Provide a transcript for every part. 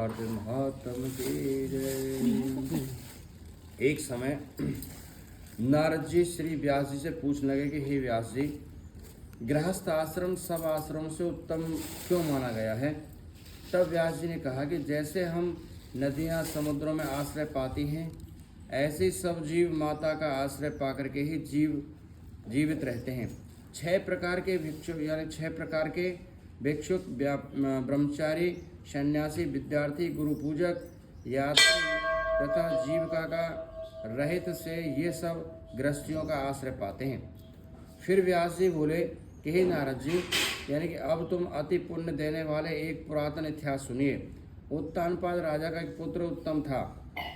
भारत महात्म की जय। एक समय नारद जी श्री व्यास जी से पूछने लगे कि हे व्यास जी, गृहस्थ आश्रम सब आश्रमों से उत्तम क्यों माना गया है? तब व्यास जी ने कहा कि जैसे हम नदियाँ समुद्रों में आश्रय पाती हैं, ऐसे सब जीव माता का आश्रय पाकर के ही जीवित रहते हैं। 6 प्रकार के भिक्षुक यानी 6 प्रकार के भिक्षुक, ब्रह्मचारी, सन्यासी, विद्यार्थी, गुरु पूजक, यात्री तथा जीविका का रहित से ये सब गृहस्थियों का आश्रय पाते हैं। फिर व्यास जी बोले कि हे नारद जी, यानी कि अब तुम अति पुण्य देने वाले एक पुरातन इतिहास सुनिए। उत्तानपाद राजा का एक पुत्र उत्तम था,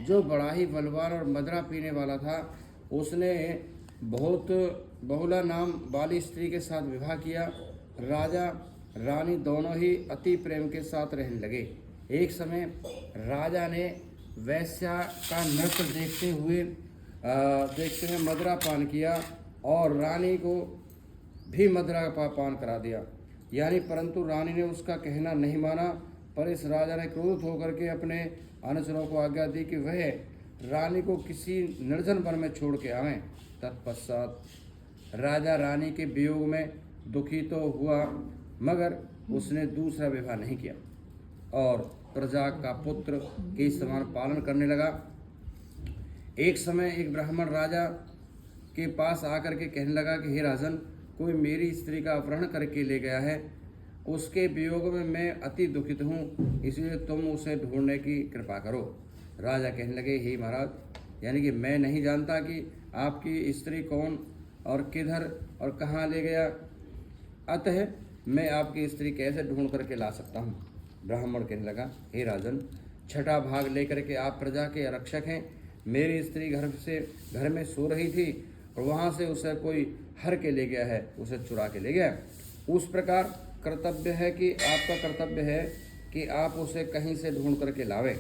जो बड़ा ही बलवान और मदिरा पीने वाला था। उसने बहुला नाम वाली स्त्री के साथ विवाह किया। राजा रानी दोनों ही अति प्रेम के साथ रहने लगे। एक समय राजा ने वैश्या का नृत्य देखते हुए मदिरा पान किया और रानी को भी मदिरा का पान करा दिया। यानी परंतु रानी ने उसका कहना नहीं माना, पर इस राजा ने क्रोधित होकर के अपने अनुचरों को आज्ञा दी कि वह रानी को किसी निर्जन वन में छोड़ के आवें। तत्पश्चात राजा रानी के वियोग में दुखी तो हुआ, मगर उसने दूसरा विवाह नहीं किया और प्रजा का पुत्र के समान पालन करने लगा। एक समय एक ब्राह्मण राजा के पास आकर के कहने लगा कि हे राजन, कोई मेरी स्त्री का अपहरण करके ले गया है। उसके वियोग में मैं अति दुखित हूँ, इसलिए तुम उसे ढूंढने की कृपा करो। राजा कहने लगे, हे महाराज, यानी कि मैं नहीं जानता कि आपकी स्त्री कौन और किधर और कहाँ ले गया, अतः मैं आपकी स्त्री कैसे ढूंढ करके ला सकता हूँ। ब्राह्मण कहने लगा, हे राजन, 6ठा भाग लेकर के आप प्रजा के आरक्षक हैं। मेरी स्त्री घर में सो रही थी और वहाँ से उसे कोई हर के ले गया है, उसे चुरा के ले गया। उस प्रकार आपका कर्तव्य है कि आप उसे कहीं से ढूंढ करके लावे।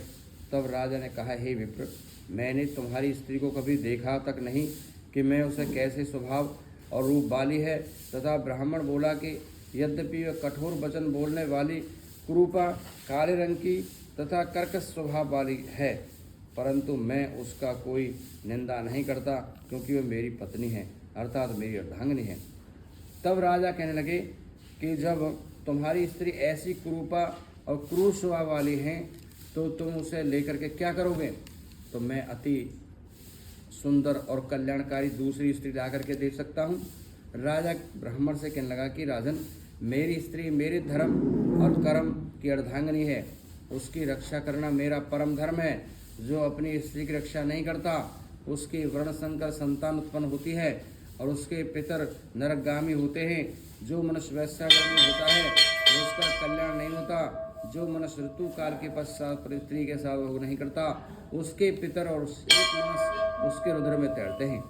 तब राजा ने कहा, हे विप्र, मैंने तुम्हारी स्त्री को कभी देखा तक नहीं कि मैं उसे कैसे स्वभाव और रूप वाली है। तथा ब्राह्मण बोला कि यद्यपि वह कठोर वचन बोलने वाली, कुरूपा, काले रंग की तथा कर्कश स्वभाव वाली है, परंतु मैं उसका कोई निंदा नहीं करता, क्योंकि वह मेरी पत्नी है, अर्थात मेरी अर्धांगिनी है। तब राजा कहने लगे कि जब तुम्हारी स्त्री ऐसी कुरूपा और क्रूर स्वभाव वाली है, तो तुम उसे लेकर के क्या करोगे? तो मैं अति सुंदर और कल्याणकारी दूसरी स्त्री ला करके दे सकता हूँ। राजा ब्राह्मण से कहने लगा कि राजन, मेरी स्त्री मेरे धर्म और कर्म की अर्धांगिनी है, उसकी रक्षा करना मेरा परम धर्म है। जो अपनी स्त्री की रक्षा नहीं करता, उसकी वर्णशंकर संतान उत्पन्न होती है और उसके पितर नरकगामी होते हैं। जो मनुष्य वैश्यागमन होता है उसका कल्याण नहीं होता। जो मनुष्य ऋतु काल के पश्चात स्त्री के साथ भोग नहीं करता, उसके पितर और एक मास उसके रुद्र में तैरते हैं।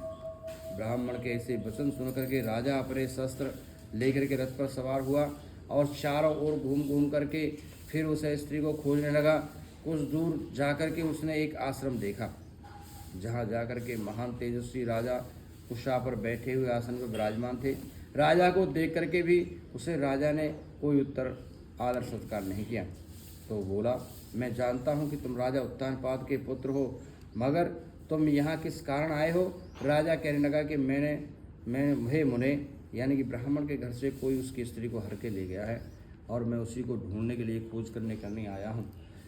ब्राह्मण के ऐसे वचन सुनकर के राजा अपने शस्त्र लेकर के रथ पर सवार हुआ और चारों ओर घूम घूम करके फिर उसे स्त्री को खोजने लगा। कुछ दूर जाकर के उसने एक आश्रम देखा, जहाँ जाकर के महान तेजस्वी राजा कुशा पर बैठे हुए आसन पर विराजमान थे। राजा को देख करके भी उसे राजा ने कोई उत्तर आदर सत्कार नहीं किया। तो बोला, मैं जानता हूँ कि तुम राजा उत्तानपाद के पुत्र हो, मगर तुम यहाँ किस कारण आए हो? राजा कहने लगा कि मैं मुने, यानी कि ब्राह्मण के घर से कोई उसकी स्त्री को हर के ले गया है और मैं उसी को ढूंढने के लिए खोज करने आया हूँ।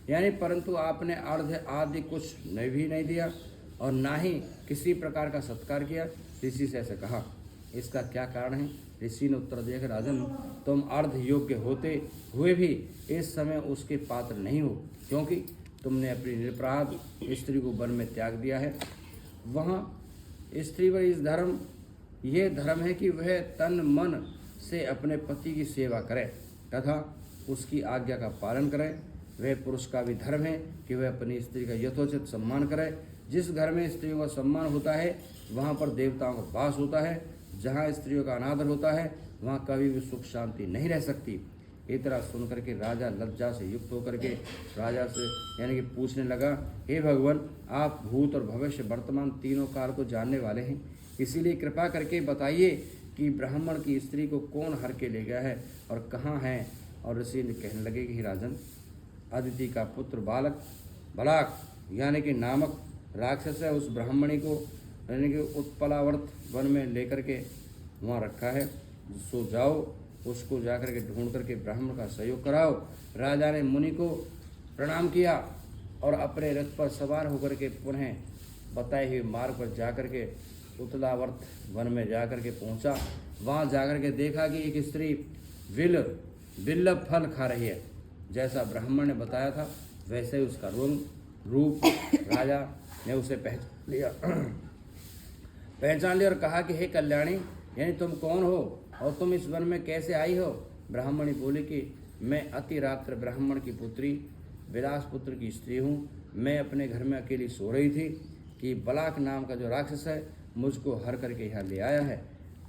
यानी परंतु आपने अर्घ आदि कुछ भी नहीं दिया और ना ही किसी प्रकार का सत्कार किया। ऋषि से ऐसे कहा, इसका क्या कारण है? ऋषि ने उत्तर दिया कि राजन, तुम अर्ध योग्य होते हुए भी इस समय उसके पात्र नहीं हो, क्योंकि तुमने अपनी निरपराध स्त्री को वन में त्याग दिया है। वहाँ स्त्री पर ये धर्म है कि वह तन मन से अपने पति की सेवा करे तथा उसकी आज्ञा का पालन करे। वह पुरुष का भी धर्म है कि वह अपनी स्त्री का यथोचित सम्मान करे। जिस घर में स्त्रियों का सम्मान होता है, वहाँ पर देवताओं का वास होता है। जहाँ स्त्रियों का अनादर होता है, वहाँ कभी भी सुख शांति नहीं रह सकती। इतना सुनकर के राजा लज्जा से युक्त होकर के राजा से यानी कि पूछने लगा, हे भगवान, आप भूत और भविष्य वर्तमान तीनों काल को जानने वाले हैं, इसीलिए कृपा करके बताइए कि ब्राह्मण की स्त्री को कौन हर के ले गया है और कहाँ है। और ऋषि ने कहने लगे कि राजन, अदिति का पुत्र बालक बलाक यानी कि नामक राक्षस है, उस ब्राह्मणी को यानी कि उत्पलावर्त वन में लेकर के वहाँ रखा है। सो जाओ, उसको जाकर के ढूंढ करके ब्राह्मण का सहयोग कराओ। राजा ने मुनि को प्रणाम किया और अपने रथ पर सवार होकर के पुनः बताए हुए मार्ग पर जाकर के उत्तलावर्त वन में जाकर के पहुंचा। वहां जाकर के देखा कि एक स्त्री बिल्लभ फल खा रही है। जैसा ब्राह्मण ने बताया था वैसे ही उसका रूप राजा ने उसे पहचान लिया और कहा कि हे कल्याणी, यानी तुम कौन हो और तुम इस वन में कैसे आई हो? ब्राह्मणी बोली कि मैं अति रात्र ब्राह्मण की पुत्री विलास पुत्र की स्त्री हूँ। मैं अपने घर में अकेली सो रही थी कि बलाक नाम का जो राक्षस है मुझको हर करके यहाँ ले आया है।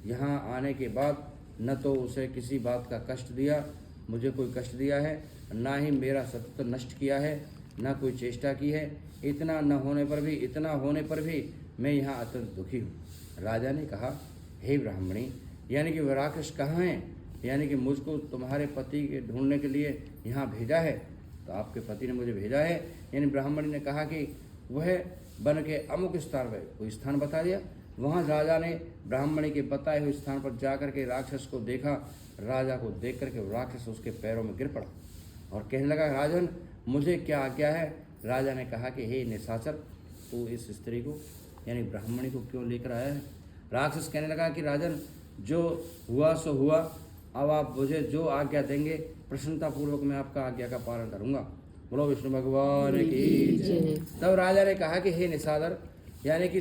यहाँ आने के बाद न तो उसे किसी बात का कष्ट दिया, मुझे कोई कष्ट दिया है, ना ही मेरा सत्य नष्ट किया है, न कोई चेष्टा की है। इतना होने पर भी मैं यहाँ अत्यंत दुखी हूँ। राजा ने कहा, हे ब्राह्मणी, यानी कि वह राक्षस कहाँ है? यानी कि मुझको तुम्हारे पति के ढूंढने के लिए यहाँ भेजा है। तो आपके पति ने मुझे भेजा है। यानी ब्राह्मणी ने कहा कि वह वन के अमुक स्थान पर कोई स्थान बता दिया। वहाँ राजा ने ब्राह्मणी के बताए हुए स्थान पर जाकर के राक्षस को देखा। राजा को देख करके राक्षस उसके पैरों में गिर पड़ा और कहने लगा, राजन मुझे क्या आज्ञा है? राजा ने कहा कि हे निशाचर, तू इस स्त्री को यानी ब्राह्मणी को क्यों लेकर आया है? राक्षस कहने लगा कि राजन, जो हुआ सो हुआ, अब आप मुझे जो आज्ञा देंगे प्रसन्नतापूर्वक मैं आपका आज्ञा का पालन करूंगा। बोलो विष्णु भगवान की जय। तब राजा ने कहा कि हे निशाचर, यानी कि